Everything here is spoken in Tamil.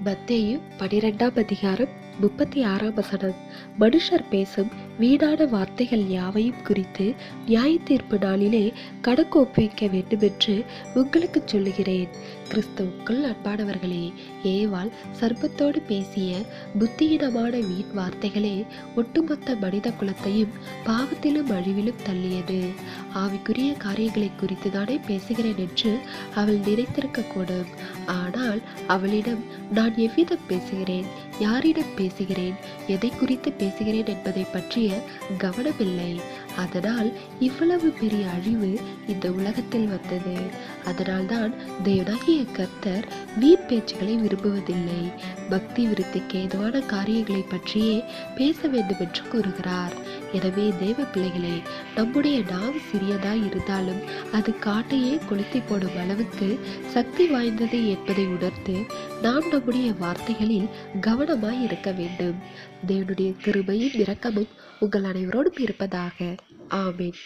மத்தேயு 12ஆம் அதிகாரம் 36ஆம் வசனம். மனுஷர் பேசும் வீணான வார்த்தைகள் யாவையும் குறித்து நியாய தீர்ப்பு நாளிலே கணக்கு ஒப்புவிக்க வேண்டுமென்று உங்களுக்கு சொல்லுகிறேன். கிறிஸ்துவுக்குள் அன்பானவர்களே, ஏவாள் சர்ப்பத்தோடு பேசிய புத்தியினமான வீண் வார்த்தைகளே ஒட்டுமொத்த மனித குலத்தையும் பாவத்திலும் அழிவிலும் தள்ளியது. ஆவிக்குரிய காரியங்களை குறித்து தானே பேசுகிறேன் என்று அவள் நினைத்திருக்க கூடும். ஆனால் அவளிடம் நான் எவ்விதம் பேசுகிறேன், யாரிடம் பேசுகிறேன், எதை குறித்து பேசுகிறேன் என்பதை பற்றிய கவனமில்லை. அதனால் இவ்வளவு பெரிய அழிவு இந்த உலகத்தில் வந்தது. அதனால்தான் தேவனாகிய கர்த்தர் வீண் பேச்சுகளை விரும்புவதில்லை. பக்தி விருத்திக்கு ஏதுவான காரியங்களை பற்றியே பேச வேண்டும் என்று கூறுகிறார். எனவே தேவ பிள்ளைகளே, நம்முடைய நாவு சிறியதாய் இருந்தாலும் அது காட்டையே கொளுத்தி போடும் அளவுக்கு சக்தி வாய்ந்தது என்பதை உணர்ந்து நாம் நம்முடைய வார்த்தைகளில் கவனமாய் இருக்க வேண்டும். தேவனுடைய கிருபையும் இரக்கமும் உங்கள் அனைவரோடும் இருப்பதாக. ஆமென்.